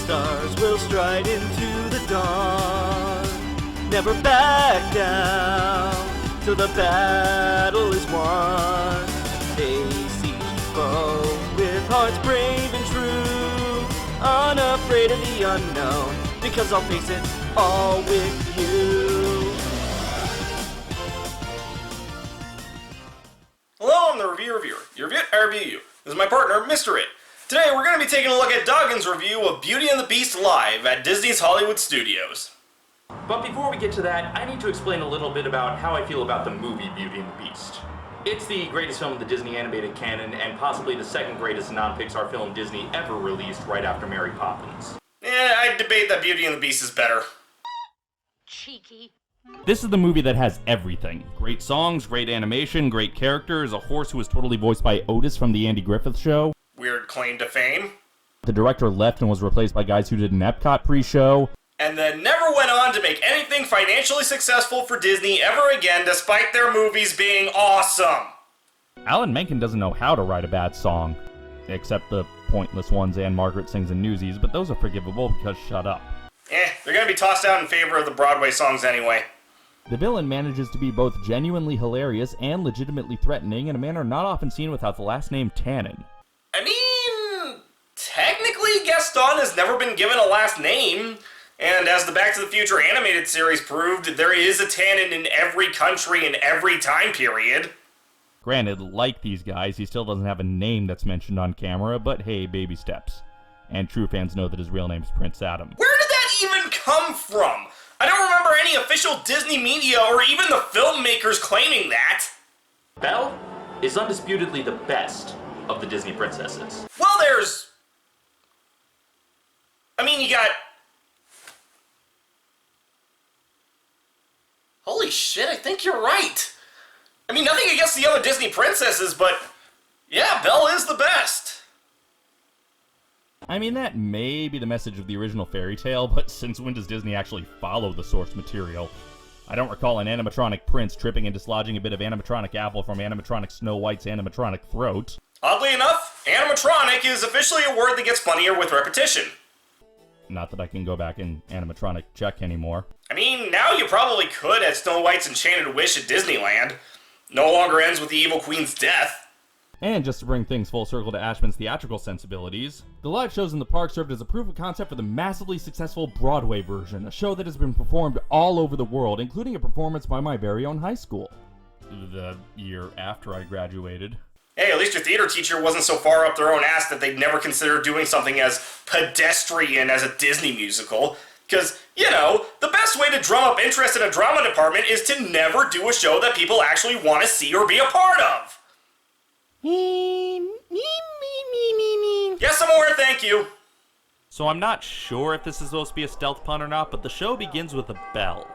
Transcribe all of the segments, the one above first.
stars will stride into the dawn. Never back down till the battle is won. They siege the foe with hearts brave and true, unafraid of the unknown, because I'll face it all with you. Hello, I'm the reviewer. I review you. This is my partner, Mr. It. Today we're going to be taking a look at Doggin's review of Beauty and the Beast live at Disney's Hollywood Studios. But before we get to that, I need to explain a little bit about how I feel about the movie Beauty and the Beast. It's the greatest film in the Disney animated canon, and possibly the second greatest non-Pixar film Disney ever released, right after Mary Poppins. I debate that Beauty and the Beast is better. Cheeky. This is the movie that has everything. Great songs, great animation, great characters, a horse who was totally voiced by Otis from the Andy Griffith Show. Weird claim to fame. The director left and was replaced by guys who did an Epcot pre-show. And then never went on to make anything financially successful for Disney ever again, despite their movies being awesome. Alan Menken doesn't know how to write a bad song. Except the pointless ones Anne Margaret sings in Newsies, but those are forgivable because shut up. They're gonna be tossed out in favor of the Broadway songs anyway. The villain manages to be both genuinely hilarious and legitimately threatening in a manner not often seen without the last name Tannen. I mean, technically Gaston has never been given a last name, and as the Back to the Future animated series proved, there is a Tannen in every country in every time period. Granted, like these guys, he still doesn't have a name that's mentioned on camera, but hey, baby steps. And true fans know that his real name's Prince Adam. Where did that even come from? I don't remember any official Disney media or even the filmmakers claiming that. Belle is undisputedly the best of the Disney princesses. Well, you got... Holy shit, I think you're right. Nothing against the other Disney princesses, but yeah, Belle is the best. That may be the message of the original fairy tale, but since when does Disney actually follow the source material? I don't recall an animatronic prince tripping and dislodging a bit of animatronic apple from animatronic Snow White's animatronic throat. Oddly enough, animatronic is officially a word that gets funnier with repetition. Not that I can go back and animatronic check anymore. Now you probably could at Snow White's Enchanted Wish at Disneyland. No longer ends with the evil queen's death. And just to bring things full circle to Ashman's theatrical sensibilities, the live shows in the park served as a proof of concept for the massively successful Broadway version, a show that has been performed all over the world, including a performance by my very own high school. The year after I graduated. Hey, at least your theater teacher wasn't so far up their own ass that they'd never consider doing something as pedestrian as a Disney musical. Because, the best way to drum up interest in a drama department is to never do a show that people actually want to see or be a part of. Yes, some more, thank you. So I'm not sure if this is supposed to be a stealth pun or not, but the show begins with a bell.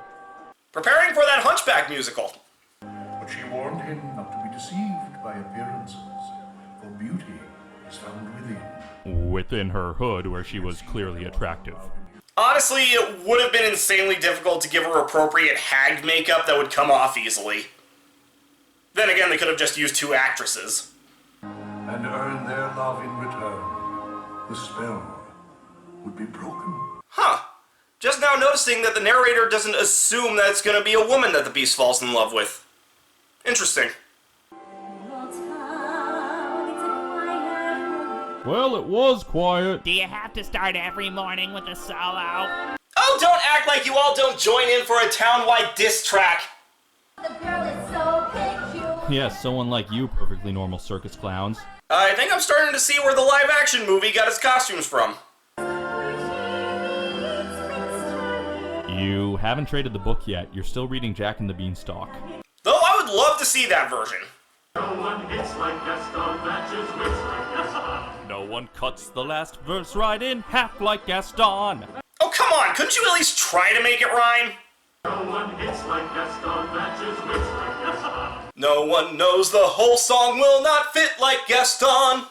Preparing for that Hunchback musical. But she warned him not to be deceived by appearances, for beauty is found within. Within her hood, where she was clearly attractive. Honestly, it would have been insanely difficult to give her appropriate hag makeup that would come off easily. Then again, they could have just used two actresses. And earn their love in return. The spell would be broken. Huh. Just now noticing that the narrator doesn't assume that it's going to be a woman that the beast falls in love with. Interesting. Well, it was quiet. Do you have to start every morning with a solo? Oh, don't act like you all don't join in for a town-wide diss track. The girl is so peculiar. Yes, so unlike you, perfectly normal circus clowns. I think I'm starting to see where the live-action movie got its costumes from. You haven't traded the book yet. You're still reading Jack and the Beanstalk. Though I would love to see that version. No one hits like Gaston, matches wits like Gaston. No one cuts the last verse right in half like Gaston. Oh, come on, couldn't you at least try to make it rhyme? No one hits like Gaston, matches wits like Gaston. No one knows the whole song will not fit like Gaston.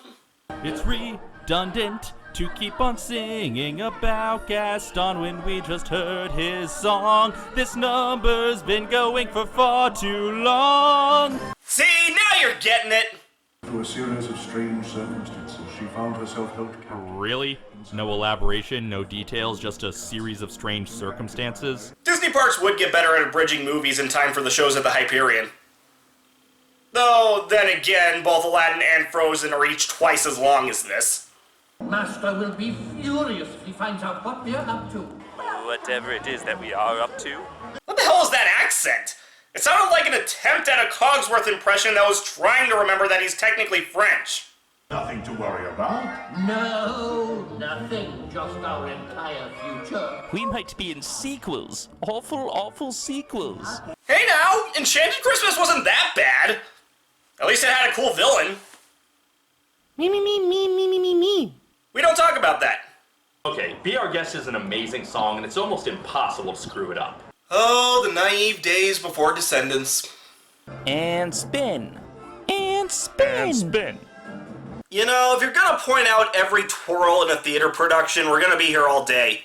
It's redundant to keep on singing about Gaston when we just heard his song. This number's been going for far too long. See, now you're getting it. Through a series of strange circumstances, she found herself held captive. Really? No elaboration, no details, just a series of strange circumstances? Disney parks would get better at abridging movies in time for the shows at the Hyperion. Though, then again, both Aladdin and Frozen are each twice as long as this. Master will be furious if he finds out what we are up to. Whatever it is that we are up to. What the hell is that accent? It sounded like an attempt at a Cogsworth impression that was trying to remember that he's technically French. Nothing to worry about. No, nothing. Just our entire future. We might be in sequels. Awful, awful sequels. Hey now, Enchanted Christmas wasn't that bad. At least it had a cool villain. Me. We don't talk about that. Okay, Be Our Guest is an amazing song, and it's almost impossible to screw it up. Oh, the naive days before Descendants. And spin. And spin. And spin. You know, if you're gonna point out every twirl in a theater production, we're gonna be here all day.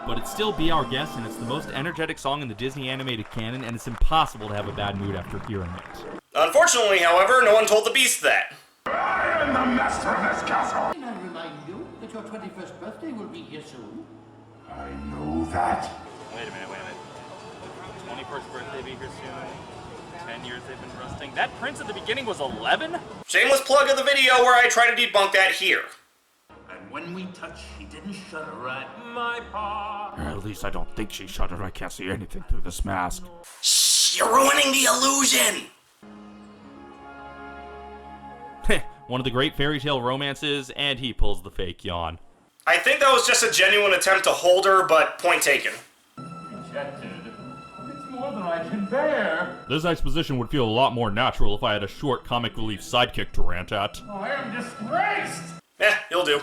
But it's still Be Our Guest, and it's the most energetic song in the Disney animated canon, and it's impossible to have a bad mood after hearing it. Unfortunately, however, no one told the Beast that. I am the master of this castle. Can I remind you that your 21st birthday will be here soon? I know that. Wait a minute. 21st birthday be here soon. 10 years they've been rusting. That prince at the beginning was 11? Shameless plug of the video where I try to debunk that here. And when we touch, he didn't shudder at my paw. At least I don't think she shuddered. I can't see anything through this mask. Shh, you're ruining the illusion! One of the great fairy tale romances, and he pulls the fake yawn. I think that was just a genuine attempt to hold her, but point taken. Rejected. It's more than I can bear. This exposition would feel a lot more natural if I had a short comic relief sidekick to rant at. I am disgraced. You'll do.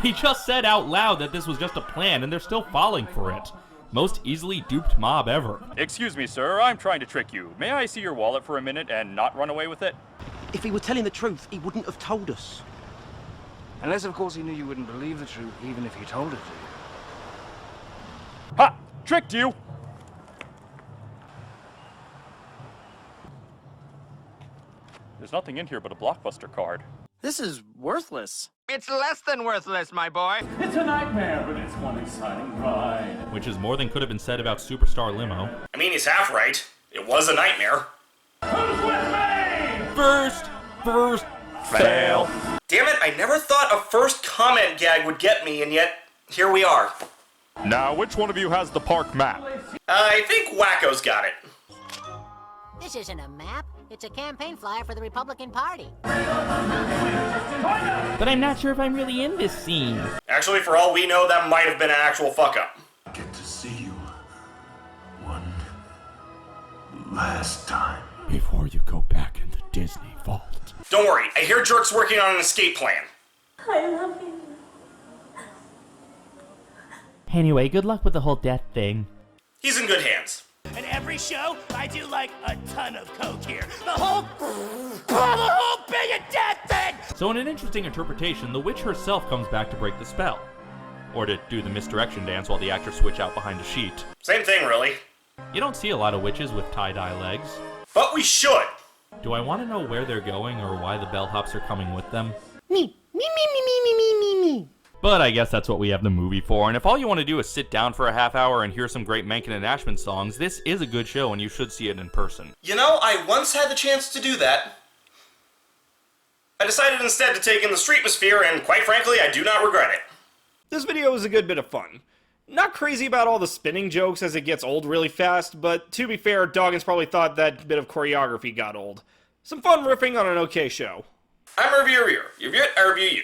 He just said out loud that this was just a plan, and they're still falling for it. Most easily duped mob ever. Excuse me, sir. I'm trying to trick you. May I see your wallet for a minute and not run away with it? If he were telling the truth, he wouldn't have told us. Unless, of course, he knew you wouldn't believe the truth, even if he told it to you. Ha! Tricked you! There's nothing in here but a Blockbuster card. This is worthless. It's less than worthless, my boy. It's a nightmare, but it's one exciting ride. Which is more than could have been said about Superstar Limo. I mean, he's half right. It was a nightmare. Who's with me? First, Fail. Damn it, I never thought a first comment gag would get me, and yet, here we are. Now, which one of you has the park map? I think Wacko's got it. This isn't a map. It's a campaign flyer for the Republican Party. But I'm not sure if I'm really in this scene. Actually, for all we know, that might have been an actual fuck-up. I get to see you one last time. Before you go back in the Disney vault. Don't worry, I hear Jerk's working on an escape plan. I love you. Anyway, good luck with the whole death thing. He's in good hands. And every show, I do like a ton of coke here. The whole big and death thing! So in an interesting interpretation, the witch herself comes back to break the spell. Or to do the misdirection dance while the actors switch out behind a sheet. Same thing, really. You don't see a lot of witches with tie-dye legs. But we should. Do I want to know where they're going or why the bellhops are coming with them? Me. But I guess that's what we have the movie for, and if all you want to do is sit down for a half hour and hear some great Menken and Ashman songs, this is a good show and you should see it in person. You know, I once had the chance to do that. I decided instead to take in the streetmosphere, and quite frankly, I do not regret it. This video was a good bit of fun. Not crazy about all the spinning jokes as it gets old really fast, but to be fair, Doggins probably thought that bit of choreography got old. Some fun riffing on an okay show. I'm a reviewer. You review it, I review you.